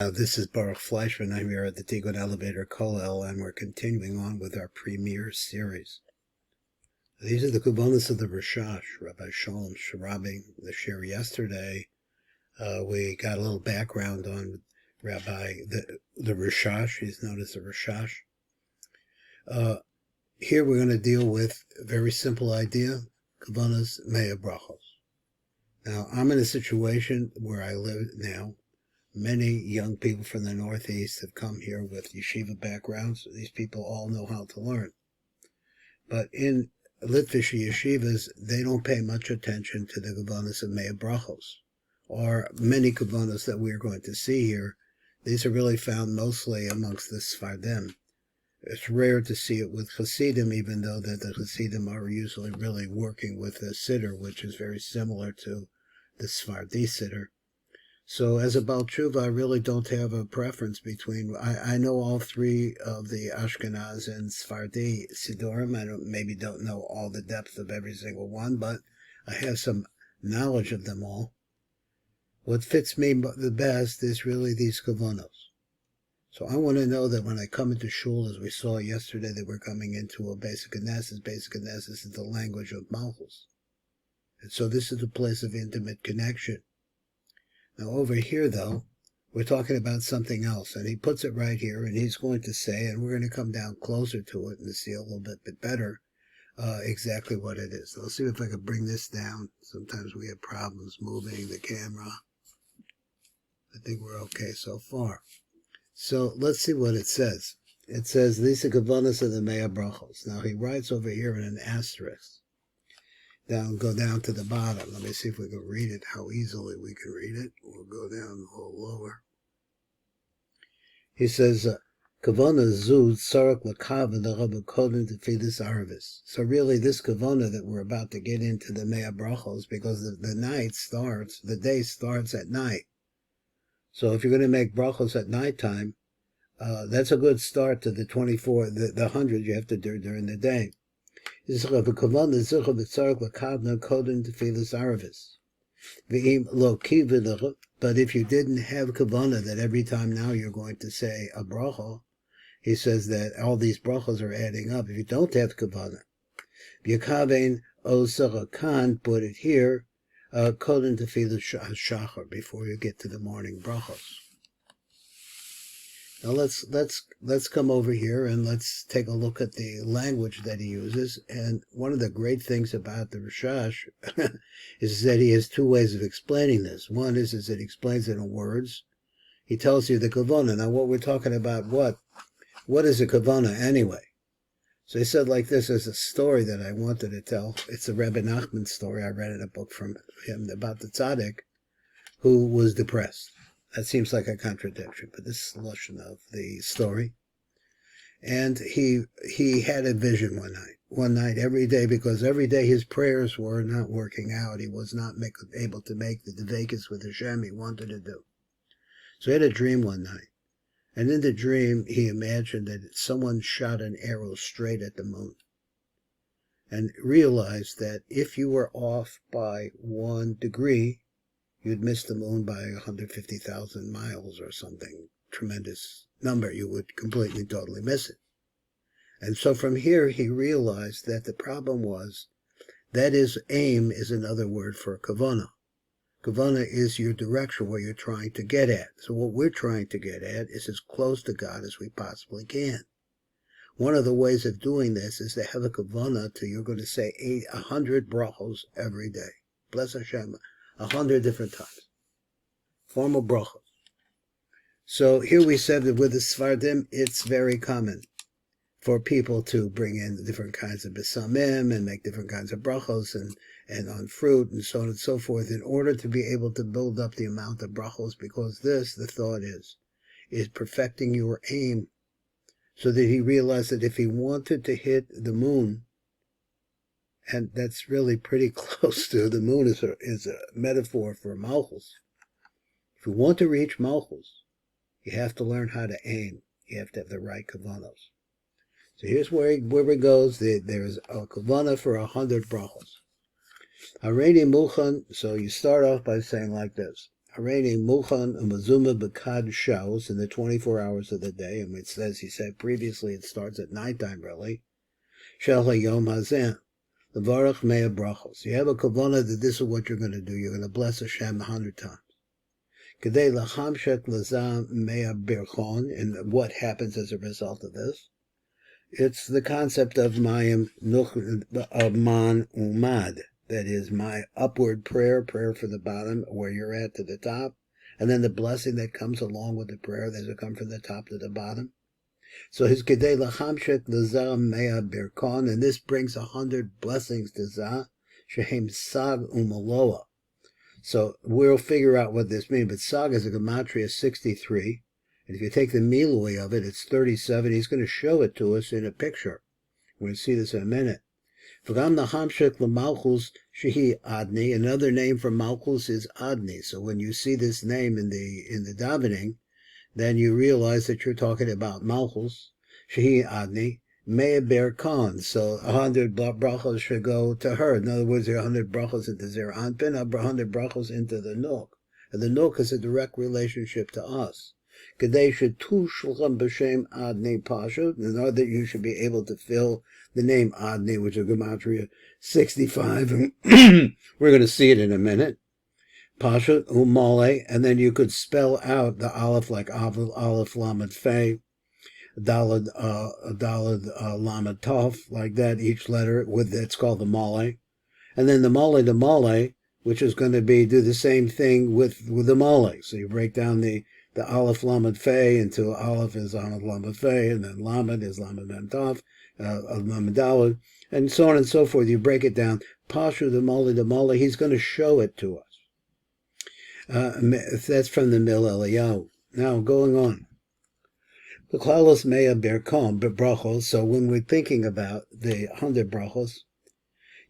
This is Baruch Fleischman. I'm here at the Tikkun Elevator Kollel, and we're continuing on with our premiere series. These are the Kubonis of the RASHASH, Rabbi Shalom, Sharabi, the share yesterday. We got a little background on Rabbi, the RASHASH. He's known as the RASHASH. Here we're going to deal with a very simple idea, Kubonis Mea Brachos. Now, I'm in a situation where I live now. Many young people from the Northeast have come here with yeshiva backgrounds. These people all know how to learn. But in Litvish yeshivas, they don't pay much attention to the Kubonis of Mea Brachos, or many Kubonis that we are going to see here. These are really found mostly amongst the Sfardim. It's rare to see it with Hasidim, even though that the Hasidim are usually really working with the Siddur, which is very similar to the Sfardi Siddur. So as a Baal Tshuva, I really don't have a preference between. I know all three of the Ashkenaz and Sfardi Siddurim. I maybe don't know all the depth of every single one, but I have some knowledge of them all. What fits me the best is really these Kavonos. So I want to know that when I come into Shul, as we saw yesterday, that we're coming into a basic Knesset. Basic Knesset is the language of Malchus. And so this is the place of intimate connection. Now over here, though, we're talking about something else, and he puts it right here, and he's going to say, and we're going to come down closer to it and to see a little bit better exactly what it is. So let's see if I can bring this down. Sometimes we have problems moving the camera. I think we're okay so far. So let's see what it says. It says, these are Kavonos of the Mea Brachos. Now he writes over here in an asterisk. Go down to the bottom. Let me see if we can read it, how easily we can read it. We'll go down a little lower. He says, Kavona zu tzarek l'kaven l'rabbi kodem tefillas arvis. So really this kavona that we're about to get into the Mea Brachos, because the day starts at night. So if you're going to make brachos at nighttime, that's a good start to the 100 you have to do during the day. But if you didn't have kavana that every time now you're going to say a bracha, he says that all these brachos are adding up. If you don't have kavana, put it here, kodem tefilas shachar, before you get to the morning brachos. Now let's come over here and let's take a look at the language that he uses. And one of the great things about the RASHASH is that he has two ways of explaining this. One is that he explains it in words. He tells you the kavana. Now what we're talking about, what is a kavana anyway? So he said like this, is a story that I wanted to tell. It's a Rabbi Nachman story. I read in a book from him about the tzaddik who was depressed. That seems like a contradiction, but this is the lashon of the story. And he had a vision one night, every day, because every day his prayers were not working out. He was not able to make the devekas with Hashem he wanted to do. So he had a dream one night. And in the dream, he imagined that someone shot an arrow straight at the moon. And realized that if you were off by 1 degree, you'd miss the moon by 150,000 miles or something, tremendous number. You would completely, totally miss it. And so from here, he realized that the problem was, that is, aim is another word for kavana. Kavana is your direction, where you're trying to get at. So what we're trying to get at is as close to God as we possibly can. One of the ways of doing this is to have a kavana to, you're going to say 100 brachos every day. Bless Hashem. 100 different times. Formal brachos. So here we said that with the Sfardim, it's very common for people to bring in different kinds of besamim and make different kinds of brachos and on fruit and so on and so forth in order to be able to build up the amount of brachos, because this, the thought is perfecting your aim, so that he realized that if he wanted to hit the moon, and that's really pretty close to, the moon is a metaphor for Malchus. If you want to reach Malchus, you have to learn how to aim. You have to have the right kavanos. So here's where it goes. There's a kavana for 100 brachos. Hareni Mulchan, so you start off by saying like this. Hareni Muchan Umazuma Bekad Shaus in the 24 hours of the day, and it says, he said previously, it starts at nighttime really. Shel Hayom Hazeh, Levarach Mea Brachos. You have a kavanah that this is what you're going to do. You're going to bless Hashem 100 times. Kedei Lahamshek Lazam Mea Birchon, and what happens as a result of this? It's the concept of Mayim of Man Umad. That is my upward prayer for the bottom, where you're at, to the top. And then the blessing that comes along with the prayer, that will come from the top to the bottom. So his Kedei Lachamshek Lazah Mea Birkon, and this brings 100 blessings to Zah, Shehem Sag Umaloa. So we'll figure out what this means. But Sag is a gematria 63. And if you take the milui of it, it's 37. He's going to show it to us in a picture. We're going to see this in a minute. Another name for Malchus is Adni. So when you see this name in the davening, then you realize that you're talking about Malchus, Shehi Adni, Mea Ber Khan. So 100 brachos should go to her. In other words, there are 100 brachos into Zer Anpin, 100 brachos into the Nuk. And the Nuk is a direct relationship to us. Kadei shetu shulchan b'shem Adni Pashut, in order that you should be able to fill the name Adni, which is gematria 65, and we're going to see it in a minute. Pashut umale, and then you could spell out the aleph like aleph lamed fei, dalad lamed tov, like that, each letter with it's called the male, and then the male, which is going to do the same thing with the male. So you break down the aleph lamed fei into aleph is aleph lamed fei, and then lamed is lamed mem tov, lamed dalad, and so on and so forth. You break it down. Pashu the male, he's going to show it to us. That's from the Mil Eliyahu. Now, going on. The Klalos Mea Berkom, brachos. So when we're thinking about the 100 brachos,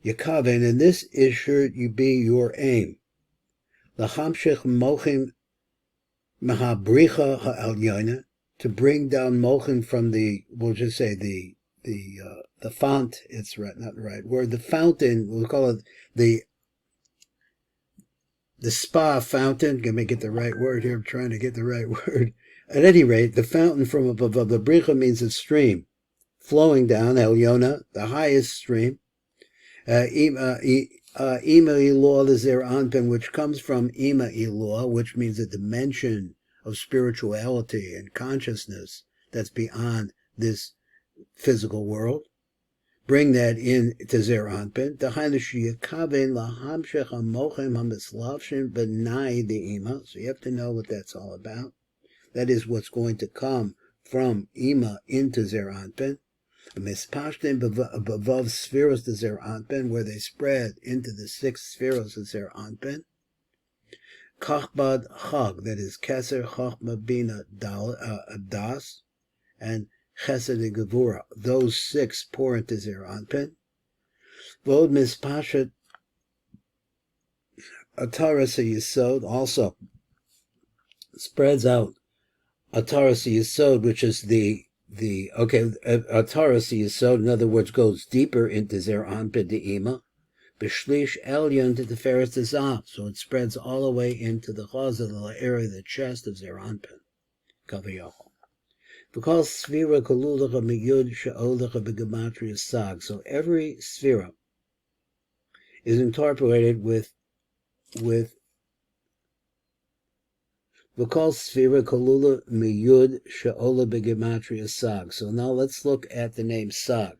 Yakaven, and this is sure to be your aim. L'chamshech mochim mahabricha ha'elyona, to bring down mochim from the, we'll just say the font. It's right, not the right word. The fountain. We'll call it the spa fountain. Let me get the right word here. I'm trying to get the right word. At any rate, the fountain from above. The bricha means a stream flowing down, Elyona, the highest stream. Ima Ilor Lezer Anpen, which comes from Ima Ilor, which means a dimension of spirituality and consciousness that's beyond this physical world. Bring that in to Zer Anpen. So you have to know what that's all about. That is what's going to come from Ima into Zer Anpen. Mispashtim above spheros to Zer Anpen, where they spread into the 6 spheros of Zer Anpen. Kachbad Chag, that is Keser Chachma Bina Das, and Chesed Gevura. Those 6 pour into Zer Anpen. Vod Mispashet Ataras Yisod also spreads out. Ataras Yisod, which is Ataras Yisod, in other words, goes deeper into Zer Anpen de Ima. B'shlish Elyon to the Teferes Zav, so it spreads all the way into the chaz of the area of the chest of Zer Anpen. Kaviyachol. Because Sphira Kolulacha Miyud Sha'olacha B'gematria Sag, so every Sphira is incorporated with because Sphira Kolula Miyud Sha'ola B'gematria Sag. So now let's look at the name Sag.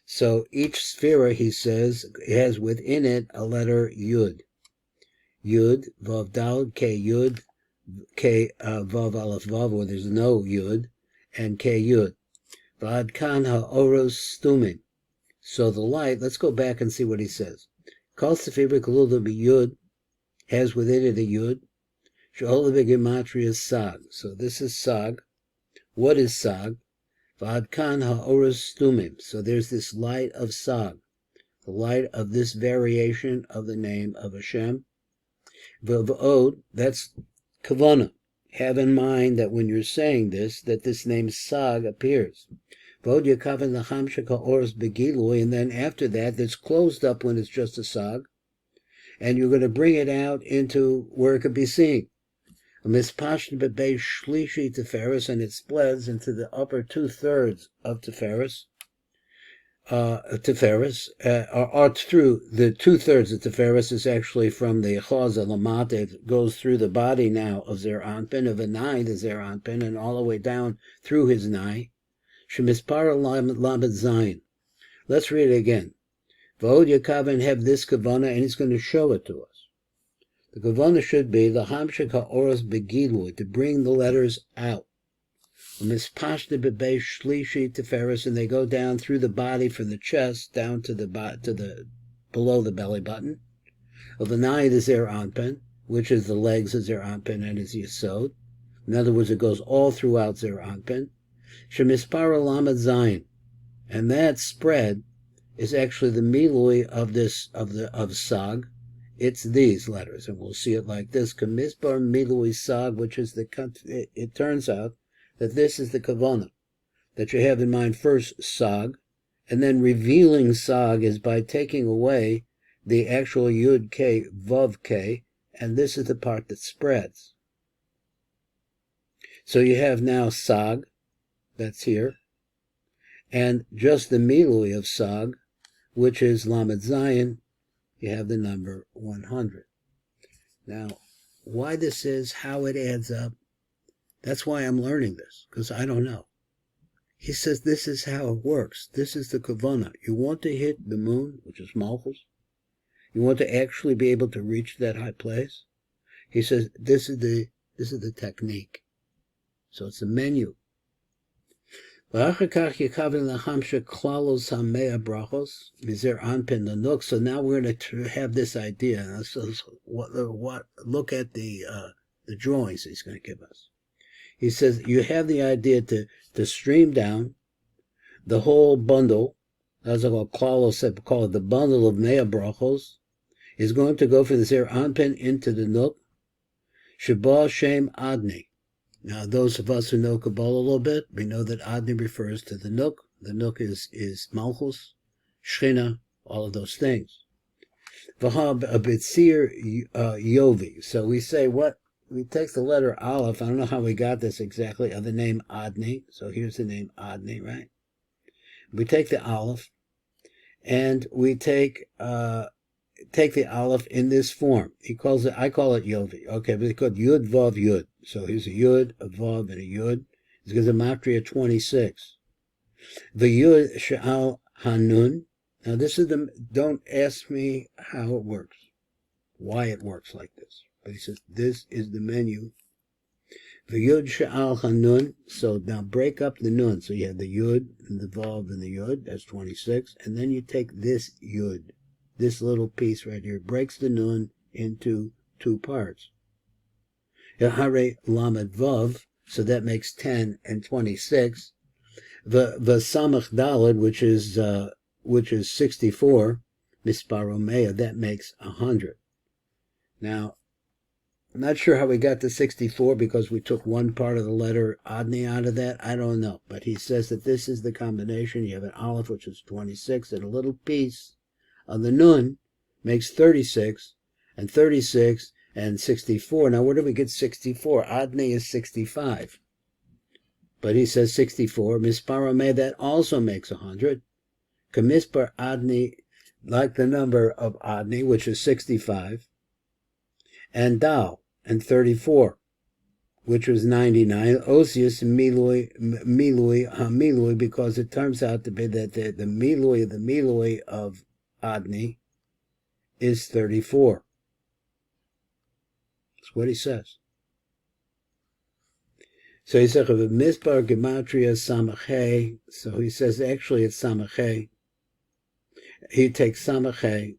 So each Sphira, he says, has within it a letter Yud. Yud, Vav Dal, K Yud, K Vav Aleph Vav, where there's no Yud, and K Yud. Vad Kan Ha'oros Stumin. So the light, let's go back and see what he says. Kol Sphira Kolula Miyud has within it a Yud. Sha'ola B'gematria Sag. So this is Sag. What is Sag? V'adkan ha'oros stumim. So there's this light of Sag, the light of this variation of the name of Hashem. V'od, that's kavana. Have in mind that when you're saying this, that this name Sag appears. V'od yakaven l'chamshek ha'oros begilui, and then after that, it's closed up when it's just a Sag. and you're going to bring it out into where it could be seen. Mispashn bebei shlishi teferis, and it spreads into the upper 2/3 of teferis. Teferis, or through the 2/3 of teferis is actually from the chaza lamata. It goes through the body now of Zer Anpin, of a nai, the Zer Anpin, and all the way down through his nai. Shemispara lamed zayin. Let's read it again. V'od Yakavan have this kavana, and he's going to show it to us. The kavana should be the hamshik ha'oros begilui, to bring the letters out. Mispashne bebei shlishi teferis, and they go down through the body from the chest down to the below the belly button. Of the nai the Zer Anpin, which is the legs of Zer Anpin and his yesod. In other words, it goes all throughout Zer Anpin. Shemispara lamed zayin, and that spread is actually the milui of sag. It's these letters, and we'll see it like this. Kamisbar milui sag, which is it turns out that this is the kavana, that you have in mind first sag, and then revealing sag is by taking away the actual yud k, vav k, and this is the part that spreads. So you have now sag, that's here, and just the milui of sag, which is lamed zayin. You have the number 100. Now, why this is, how it adds up, that's why I'm learning this, because I don't know. He says this is how it works. This is the kavana. You want to hit the moon, which is Malchus. You want to actually be able to reach that high place. He says this is the technique. So it's a menu. So now we're going to have this idea. So look at the drawings he's going to give us. He says you have the idea to stream down the whole bundle, as Klalos said, call it the bundle of Mea Brachos, is going to go from the Zer Anpin into the Nook, Sheba Shem Adni. Now, those of us who know Kabbalah a little bit, we know that Adni refers to the Nook. The Nook is Malchus, Shechina, all of those things. V'hab abitzir yovi. So we say what? We take the letter Aleph. I don't know how we got this exactly, of the name Adni. So here's the name Adni, right? We take the Aleph, and we take the Aleph in this form. I call it Yovi. Okay, but it's called Yud Vav Yud. So here's a Yud, a Vav, and a Yud. It's a Gematria 26. The Yud Sha'al Hanun. Now this is don't ask me how it works, why it works like this. But he says this is the menu. The Yud Sha'al Hanun. So now break up the Nun. So you have the Yud, and the Vav, and the Yud. That's 26. And then you take this Yud. This little piece right here breaks the nun into two parts. Yahare lamed vav, so that makes 10 and 26. The samach daled, which is 64, misparomea, that makes 100. Now, I'm not sure how we got to 64 because we took one part of the letter Adni out of that. I don't know, but he says that this is the combination. You have an Aleph, which is 26, and a little piece of the Nun makes 36, and 36 and 64. Now, where do we get 64? Adni is 65. But he says 64. Misparame, that also makes 100. Kamispar Adni, like the number of Adni, which is 65. And Dal, and 34, which was 99. Osius milui, because it turns out to be that the milui of Adni is 34. That's what he says. So he says, Misbar Gematria Samache. So he says, actually it's Samache. He takes Samache,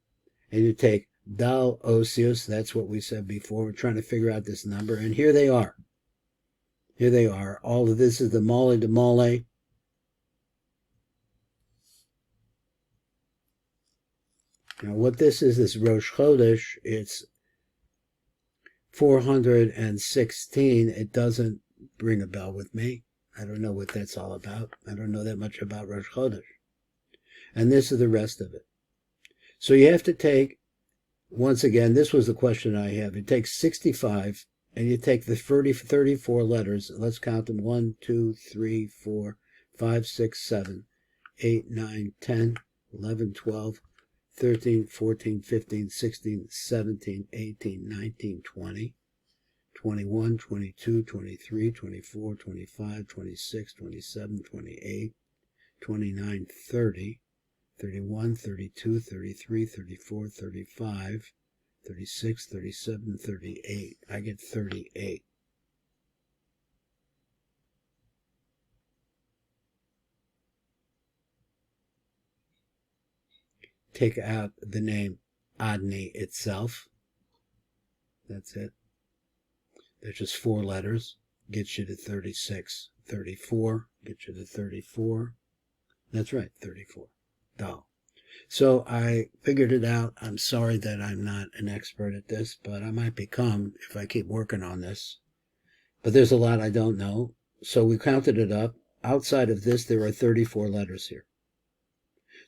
and you take Dal Osius. That's what we said before. We're trying to figure out this number. And here they are. Here they are. All of this is the Mole de Mole. Now, what this is Rosh Chodesh. It's 416. It doesn't ring a bell with me. I don't know what that's all about. I don't know that much about Rosh Chodesh. And this is the rest of it. So you have to take once again, this was the question I have. It takes 65, and you take the 34 letters. Let's count them. 1, 2, 3, 4, 5, 6, 7, 8, 9, 10, 11, 12, 13, 14, 15, 16, 17, 18, 19, 20, 21, 22, 23, 24, 25, 26, 27, 28, 29, 30, 31, 32, 33, 34, 35, 36, 37, 38. I get 38. Take out the name Adni itself. That's it. There's just 4 letters. Gets you to 36. 34. Gets you to 34. That's right, 34. Dal. So I figured it out. I'm sorry that I'm not an expert at this, but I might become if I keep working on this. But there's a lot I don't know. So we counted it up. Outside of this, there are 34 letters here.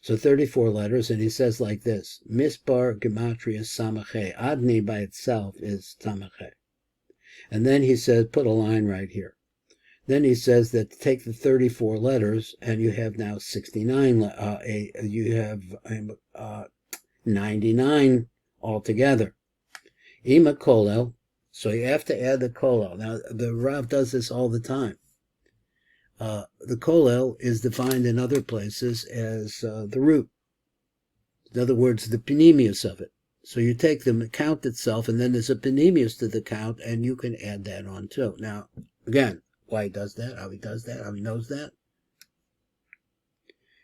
So 34 letters, and he says like this. Mispar Gematria Samache. Adni by itself is Tamache. And then he says, put a line right here. Then he says that take the 34 letters, and you have now 69, you have 99 altogether. Ima kolel, so you have to add the kolel. Now, the Rav does this all the time. The kolel is defined in other places as the root. In other words, the panemius of it. So you take the count itself, and then there's a panemius to the count, and you can add that on too. Now, again, why he does that, how he does that, how he knows that.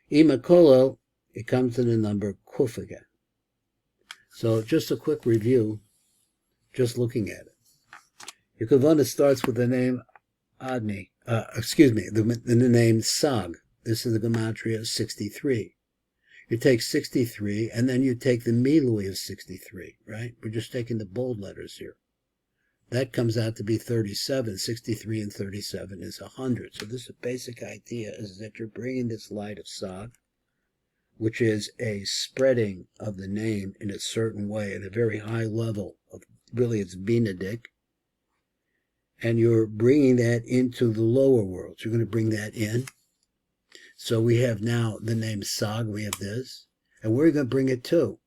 Ima kolel, it comes to the number kuf again. So just a quick review, just looking at it. Your kavana starts with the name Adni. The name Sag. This is the gematria 63. You take 63, and then you take the milui of 63, right? We're just taking the bold letters here. That comes out to be 37. 63 and 37 is 100. So this basic idea is that you're bringing this light of Sag, which is a spreading of the name in a certain way at a very high level of, really it's Benedik, and you're bringing that into the lower world. So you're going to bring that in. So we have now the name Sag, we have this, and we're going to bring it to.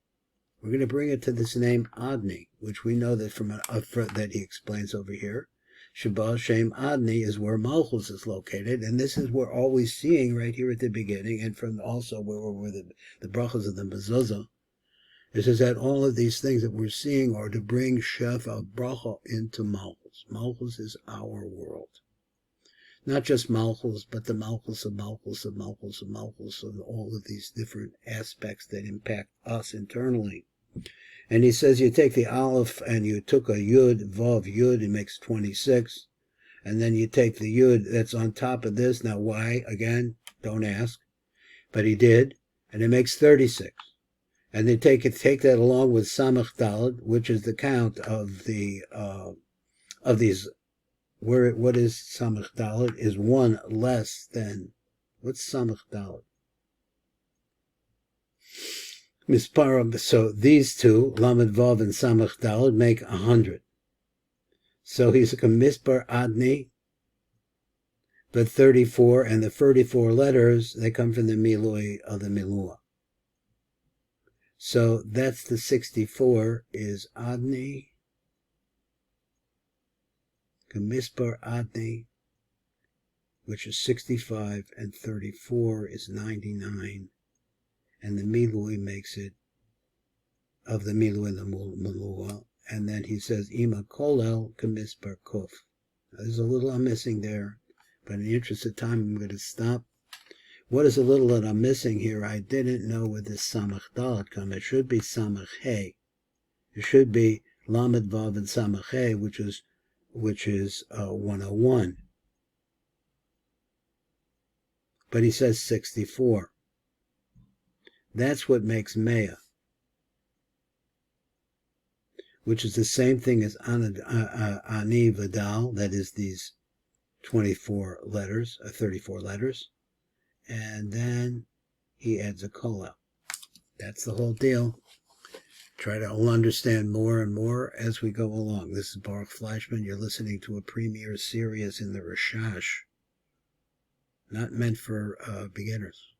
We're going to bring it to this name Adni, which we know that from that he explains over here. Shabbat Shem Adni is where Malchus is located, and this is we're always seeing right here at the beginning, and from also where we're the brachos of the mezuzah. It says that all of these things that we're seeing are to bring Shefa Bracha into Malchus. Malchus is our world. Not just Malchus, but the Malchus of Malchus of Malchus of Malchus of all of these different aspects that impact us internally. And he says you take the Aleph and you took a Yud, Vav, Yud, it makes 26. And then you take the Yud that's on top of this. Now why? Again, don't ask. But he did. And it makes 36. And they take that along with Samach Daled, which is the count of the of these. What is Samach Daled? Is one less than, what's Samach Daled? Misparam. So these two, Lamed Vav and Samach Daled, make 100. So he's a Mispar Adni, but 34, and the 34 letters, they come from the Milui of the Milua. So that's the 64 is Adni, Mispar Adni, which is 65, and 34 is 99, and the Milui makes it of the Milui and the Milua, and then he says Ima Kolel Kamispar Kuf. There's a little I'm missing there, but in the interest of time I'm going to stop. What is a little that I'm missing here? I didn't know where this Samach Dalet come. It should be Samach He. It should be Lamed Vav and Samach He, which is 101. But he says 64. That's what makes Mea, which is the same thing as Ani Vidal, that is these 24 letters, 34 letters. And then he adds a kolel. That's the whole deal. try to understand more and more as we go along. This is Baruch Fleischman. You're listening to a premiere series in the Rashash, not meant for beginners.